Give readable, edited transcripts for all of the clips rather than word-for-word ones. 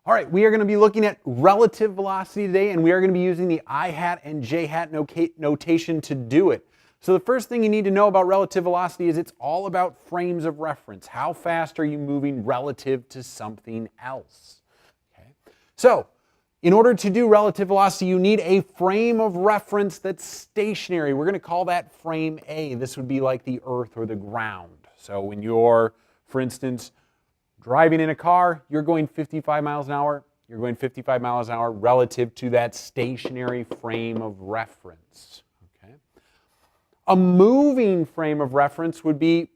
All right, we are going to be looking at relative velocity today, and we are going to be using the I hat and J hat notation to do it. So the first thing you need to know about relative velocity is it's all about frames of reference. How fast are you moving relative to something else? Okay. So in order to do relative velocity, you need a frame of reference that's stationary. We're going to call that frame A. This would be like the earth or the ground. So when you're, for instance, driving in a car, you're going 55 miles an hour. You're going 55 miles an hour relative to that stationary frame of reference. Okay. A moving frame of reference would be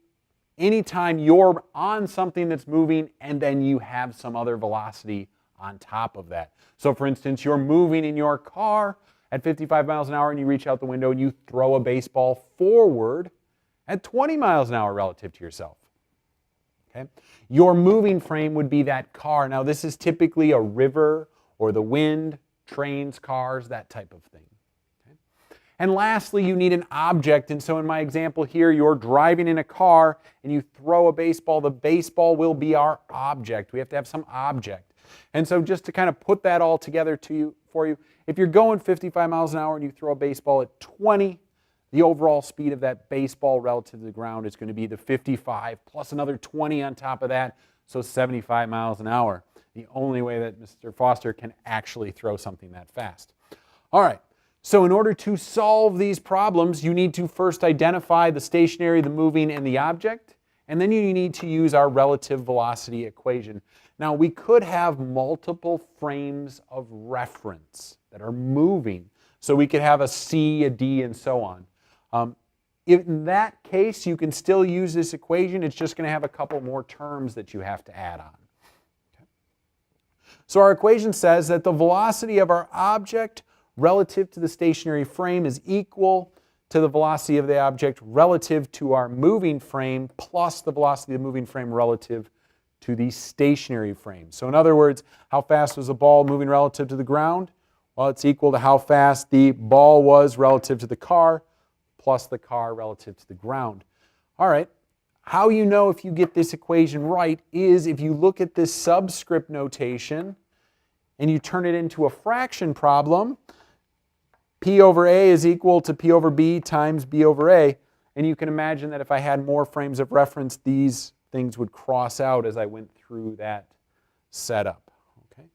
anytime you're on something that's moving and then you have some other velocity on top of that. So for instance, you're moving in your car at 55 miles an hour and you reach out the window and you throw a baseball forward at 20 miles an hour relative to yourself. Okay. Your moving frame would be that car. Now this is typically a river or the wind, trains, cars, that type of thing. Okay. And lastly, you need an object. And so in my example here, you're driving in a car and you throw a baseball. The baseball will be our object. We have to have some object. And so just to kind of put that all together for you, if you're going 55 miles an hour and you throw a baseball at 20, the overall speed of that baseball relative to the ground is going to be the 55 plus another 20 on top of that, so 75 miles an hour. The only way that Mr. Foster can actually throw something that fast. All right, so in order to solve these problems, you need to first identify the stationary, the moving, and the object, and then you need to use our relative velocity equation. Now, we could have multiple frames of reference that are moving, so we could have a C, a D, and so on. In that case, you can still use this equation. It's just going to have a couple more terms that you have to add on. Okay. So our equation says that the velocity of our object relative to the stationary frame is equal to the velocity of the object relative to our moving frame plus the velocity of the moving frame relative to the stationary frame. So in other words, how fast was the ball moving relative to the ground? Well, it's equal to how fast the ball was relative to the car plus the car relative to the ground. All right, how you know if you get this equation right is if you look at this subscript notation and you turn it into a fraction problem. P over A is equal to P over B times B over A. And you can imagine that if I had more frames of reference, these things would cross out as I went through that setup. Okay.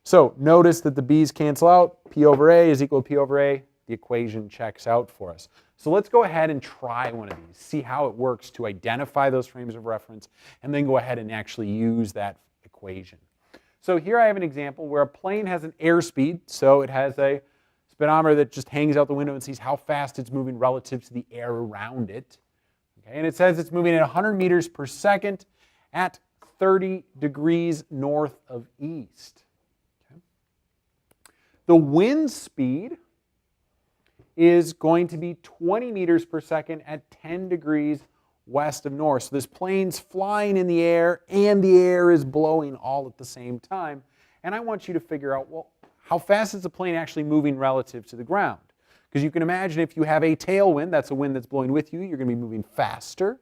So notice that the B's cancel out. P over A is equal to P over A. The equation checks out for us. So let's go ahead and try one of these, see how it works to identify those frames of reference, and then go ahead and actually use that equation. So here I have an example where a plane has an airspeed, so it has a speedometer that just hangs out the window and sees how fast it's moving relative to the air around it. Okay, and it says it's moving at 100 meters per second at 30 degrees north of east. Okay. The wind speed is going to be 20 meters per second at 10 degrees west of north. So this plane's flying in the air and the air is blowing all at the same time. And I want you to figure out, well, how fast is the plane actually moving relative to the ground? Because you can imagine if you have a tailwind, that's a wind that's blowing with you, you're going to be moving faster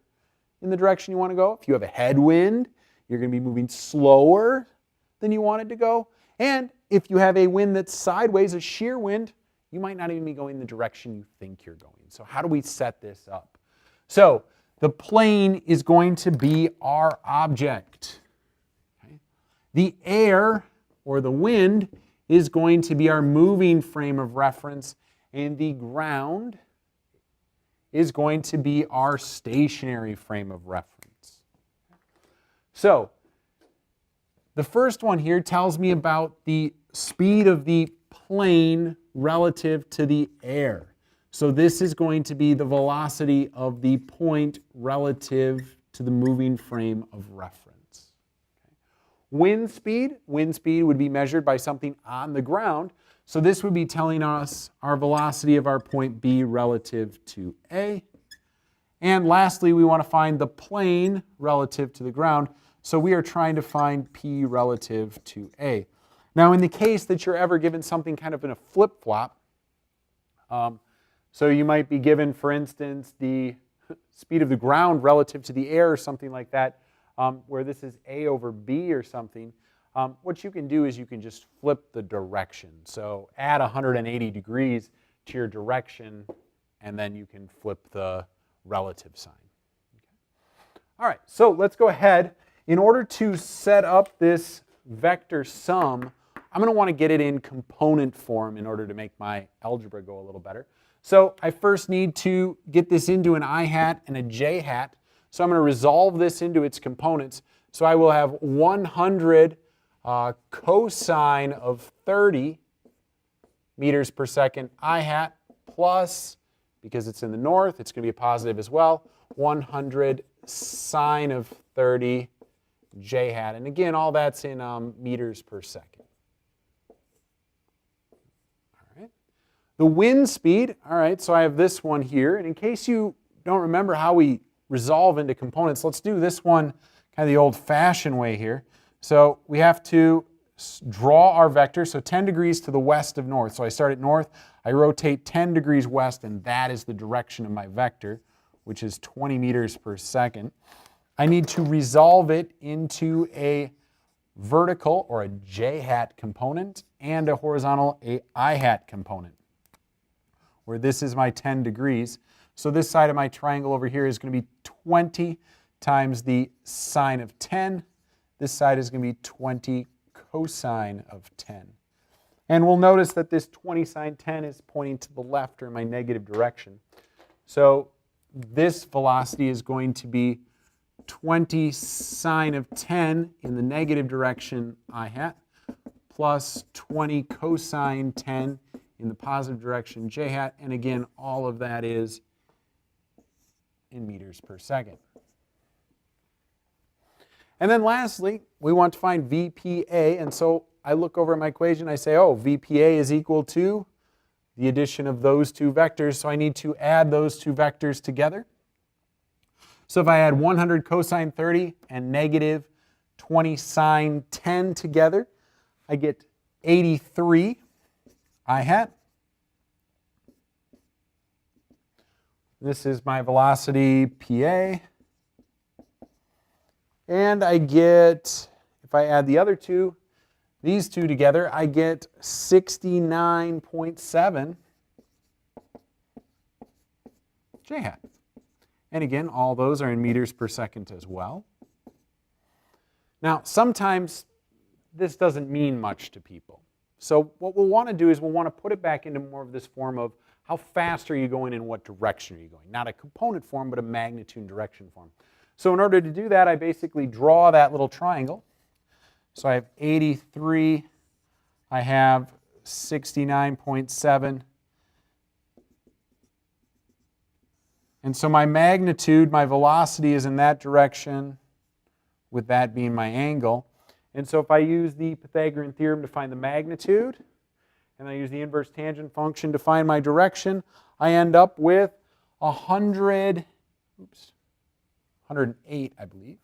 in the direction you want to go. If you have a headwind, you're going to be moving slower than you wanted to go. And if you have a wind that's sideways, a shear wind, you might not even be going the direction you think you're going. So how do we set this up? So the plane is going to be our object. Okay. The air, or the wind, is going to be our moving frame of reference, and the ground is going to be our stationary frame of reference. So the first one here tells me about the speed of the plane relative to the air. So this is going to be the velocity of the point relative to the moving frame of reference. Okay. Wind speed would be measured by something on the ground. So this would be telling us our velocity of our point B relative to A. And lastly, we want to find the plane relative to the ground. So we are trying to find P relative to A. Now, in the case that you're ever given something kind of in a flip-flop, so you might be given, for instance, the speed of the ground relative to the air or something like that, where this is A over B or something, What you can do is you can just flip the direction. So add 180 degrees to your direction, and then you can flip the relative sign. Okay. All right, so let's go ahead. In order to set up this vector sum, I'm going to want to get it in component form in order to make my algebra go a little better. So I first need to get this into an I hat and a j hat. So I'm going to resolve this into its components. So I will have 100 cosine of 30 meters per second I hat plus, because it's in the north, it's going to be a positive as well, 100 sine of 30 j hat. And again, all that's in meters per second. All right. The wind speed, all right, so I have this one here. And in case you don't remember how we resolve into components, let's do this one kind of the old-fashioned way here. So we have to draw our vector, so 10 degrees to the west of north. So I start at north, I rotate 10 degrees west, and that is the direction of my vector, which is 20 meters per second. I need to resolve it into a vertical, or a j hat component, and a horizontal, a I hat component, where this is my 10 degrees. So this side of my triangle over here is going to be 20 times the sine of 10. This side is going to be 20 cosine of 10. And we'll notice that this 20 sine 10 is pointing to the left, or in my negative direction. So this velocity is going to be 20 sine of 10 in the negative direction I hat plus 20 cosine 10 in the positive direction j hat. And again, all of that is in meters per second. And then lastly, we want to find VPA, and so I look over at my equation, I say, oh, VPA is equal to the addition of those two vectors, so I need to add those two vectors together. So if I add 100 cosine 30 and negative 20 sine 10 together, I get 83 I hat. This is my velocity PA. And I get, if I add the other two, these two together, I get 69.7 j hat. And again, all those are in meters per second as well. Now, sometimes this doesn't mean much to people. So what we'll want to do is we'll want to put it back into more of this form of how fast are you going and what direction are you going. Not a component form, but a magnitude and direction form. So in order to do that, I basically draw that little triangle. So I have 83, I have 69.7. And so my magnitude, my velocity is in that direction, with that being my angle. And so if I use the Pythagorean theorem to find the magnitude, and I use the inverse tangent function to find my direction, I end up with 108, I believe.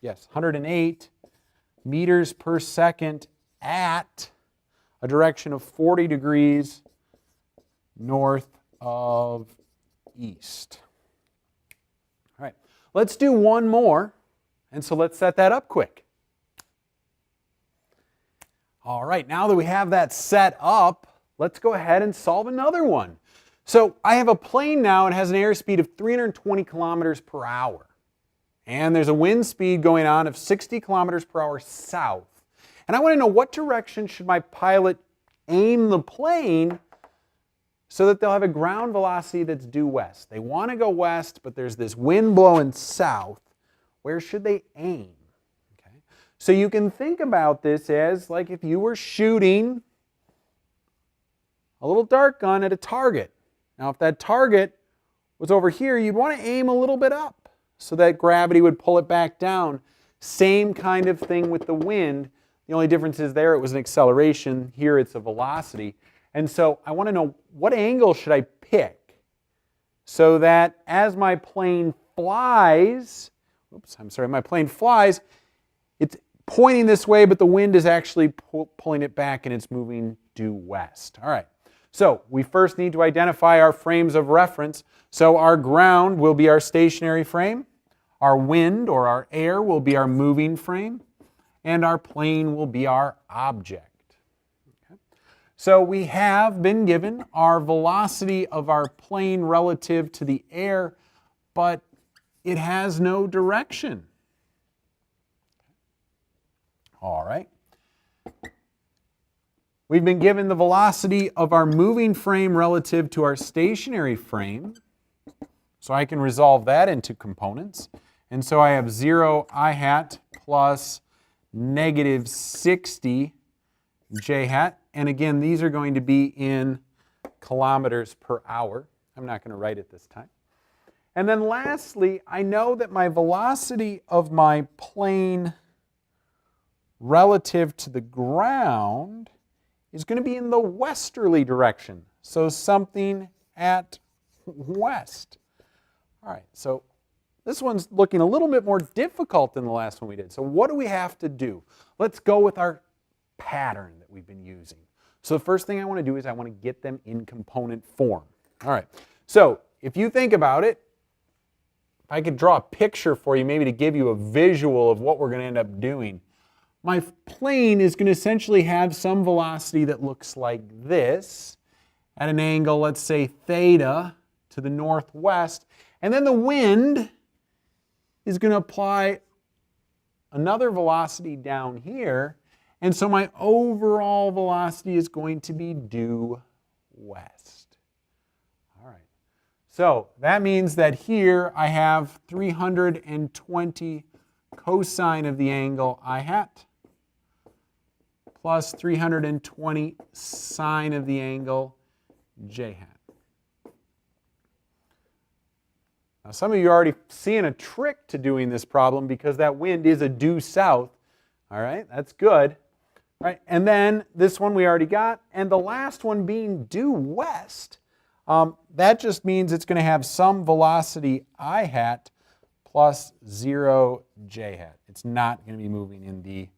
Yes, 108 meters per second at a direction of 40 degrees north of east. All right, let's do one more, and so let's set that up quick. All right, now that we have that set up, let's go ahead and solve another one. So I have a plane now, and has an airspeed of 320 kilometers per hour. And there's a wind speed going on of 60 kilometers per hour south. And I want to know, what direction should my pilot aim the plane so that they'll have a ground velocity that's due west? They want to go west, but there's this wind blowing south. Where should they aim? Okay. So you can think about this as like if you were shooting a little dart gun at a target. Now if that target was over here, you'd want to aim a little bit up so that gravity would pull it back down. Same kind of thing with the wind. The only difference is there it was an acceleration. Here it's a velocity. And so I want to know, what angle should I pick so that as my plane flies, my plane flies, it's pointing this way, but the wind is actually pulling it back and it's moving due west. All right. So we first need to identify our frames of reference. So our ground will be our stationary frame. Our wind, or our air, will be our moving frame. and our plane will be our object. Okay. So we have been given our velocity of our plane relative to the air, but it has no direction. All right. We've been given the velocity of our moving frame relative to our stationary frame. So I can resolve that into components. And so I have 0 I hat plus negative 60 j hat. And again, these are going to be in kilometers per hour. I'm not going to write it this time. And then lastly, I know that my velocity of my plane relative to the ground is going to be in the westerly direction. So something at west. All right, so this one's looking a little bit more difficult than the last one we did. So what do we have to do? Let's go with our pattern that we've been using. So the first thing I want to do is I want to get them in component form. All right, so if you think about it, if I could draw a picture for you, maybe to give you a visual of what we're going to end up doing. My plane is going to essentially have some velocity that looks like this at an angle, let's say theta to the northwest. And then the wind is going to apply another velocity down here. And so my overall velocity is going to be due west. All right. So that means that here I have 320 cosine of the angle I hat plus 320 sine of the angle j hat. Now some of you are already seeing a trick to doing this problem because that wind is a due south. All right, that's good. All right, and then this one we already got, and the last one being due west, that just means it's going to have some velocity I hat plus 0 j hat. It's not going to be moving in the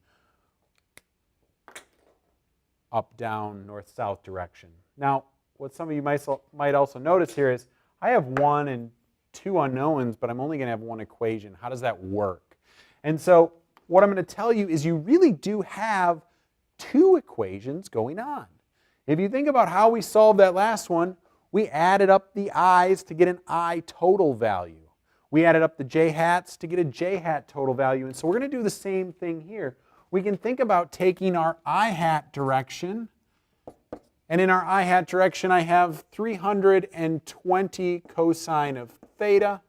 up, down, north, south direction. Now, what some of you might also notice here is I have 1 and 2 unknowns, but I'm only going to have 1 equation. How does that work? And so what I'm going to tell you is you really do have 2 equations going on. If you think about how we solved that last one, we added up the i's to get an I total value. We added up the j hats to get a j hat total value. And so we're going to do the same thing here. We can think about taking our I hat direction, and in our I hat direction I have 320 cosine of theta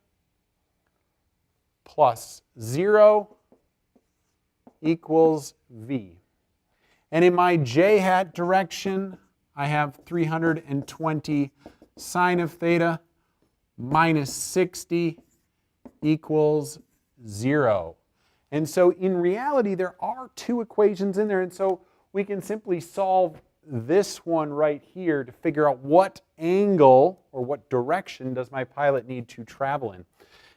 plus 0 equals v. And in my j hat direction I have 320 sine of theta minus 60 equals 0. And so in reality, there are 2 equations in there, and so we can simply solve this one right here to figure out what angle or what direction does my pilot need to travel in.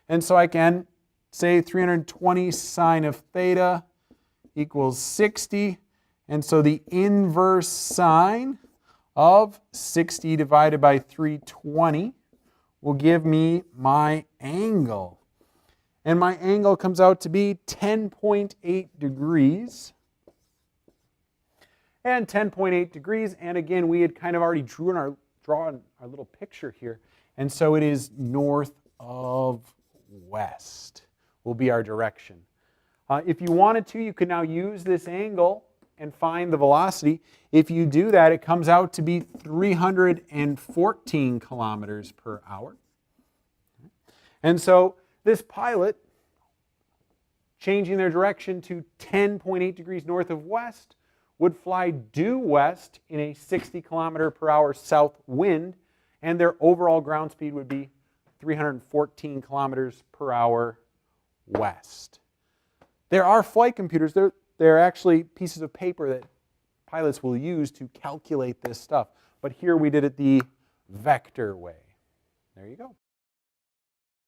And so I can say 320 sine of theta equals 60, and so the inverse sine of 60 divided by 320 will give me my angle. And my angle comes out to be 10.8 degrees. And 10.8 degrees, and again, we had kind of already drawn our little picture here. And so it is north of west will be our direction. If you wanted to, you could now use this angle and find the velocity. If you do that, it comes out to be 314 kilometers per hour. And so this pilot, changing their direction to 10.8 degrees north of west, would fly due west in a 60 kilometer per hour south wind, and their overall ground speed would be 314 kilometers per hour west. There are flight computers. They're actually pieces of paper that pilots will use to calculate this stuff. But here we did it the vector way. There you go.